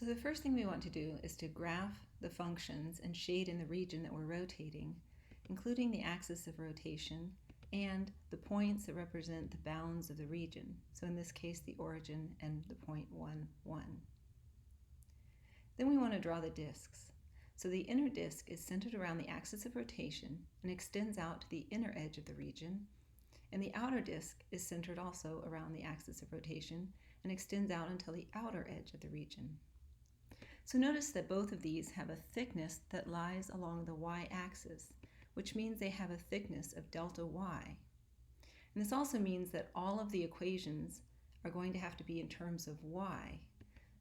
So the first thing we want to do is to graph the functions and shade in the region that we're rotating, including the axis of rotation and the points that represent the bounds of the region. So in this case, the origin and the point 1, 1. Then we want to draw the disks. So the inner disk is centered around the axis of rotation and extends out to the inner edge of the region, and the outer disk is centered also around the axis of rotation and extends out until the outer edge of the region. So notice that both of these have a thickness that lies along the y-axis, which means they have a thickness of delta y. And this also means that all of the equations are going to have to be in terms of y.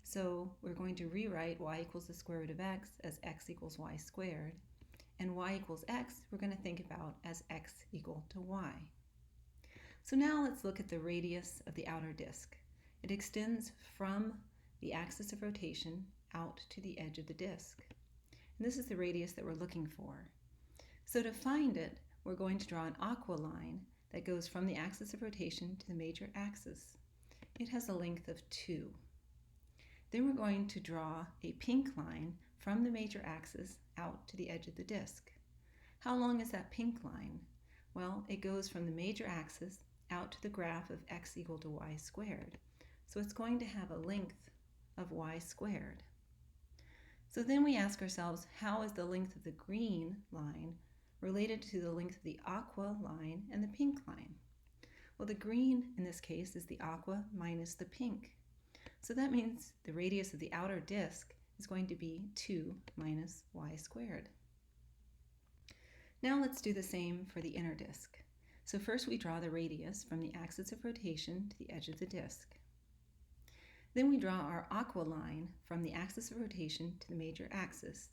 So we're going to rewrite y equals the square root of x as x equals y squared, and y equals x we're going to think about as x equal to y. So now let's look at the radius of the outer disk. It extends from the axis of rotation out to the edge of the disk. And this is the radius that we're looking for. So to find it, we're going to draw an aqua line that goes from the axis of rotation to the major axis. It has a length of 2. Then we're going to draw a pink line from the major axis out to the edge of the disk. How long is that pink line? Well, it goes from the major axis out to the graph of x equal to y squared. So it's going to have a length of y squared. So then we ask ourselves, how is the length of the green line related to the length of the aqua line and the pink line? Well, the green in this case is the aqua minus the pink. So that means the radius of the outer disk is going to be 2 minus y squared. Now let's do the same for the inner disk. So first we draw the radius from the axis of rotation to the edge of the disk. Then we draw our aqua line from the axis of rotation to the major axis,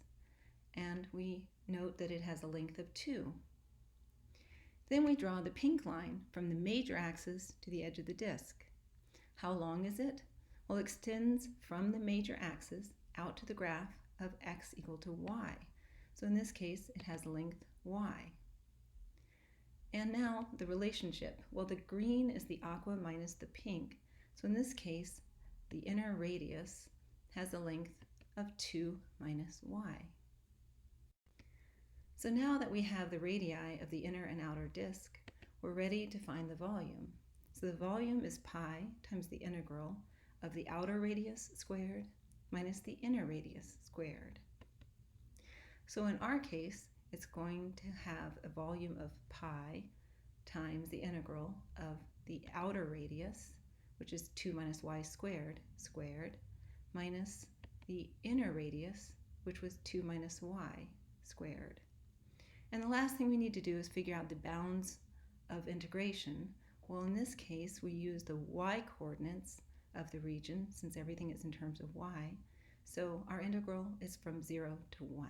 and we note that it has a length of 2. Then we draw the pink line from the major axis to the edge of the disk. How long is it? Well, it extends from the major axis out to the graph of x equal to y. So in this case, it has length y. And now the relationship. Well, the green is the aqua minus the pink. So in this case, the inner radius has a length of 2 minus y. So now that we have the radii of the inner and outer disk, we're ready to find the volume. So the volume is pi times the integral of the outer radius squared minus the inner radius squared. So in our case, it's going to have a volume of pi times the integral of the outer radius, which is 2 minus y squared, minus the inner radius, which was 2 minus y squared. And the last thing we need to do is figure out the bounds of integration. Well, in this case, we use the y coordinates of the region, since everything is in terms of y. So our integral is from 0 to 1.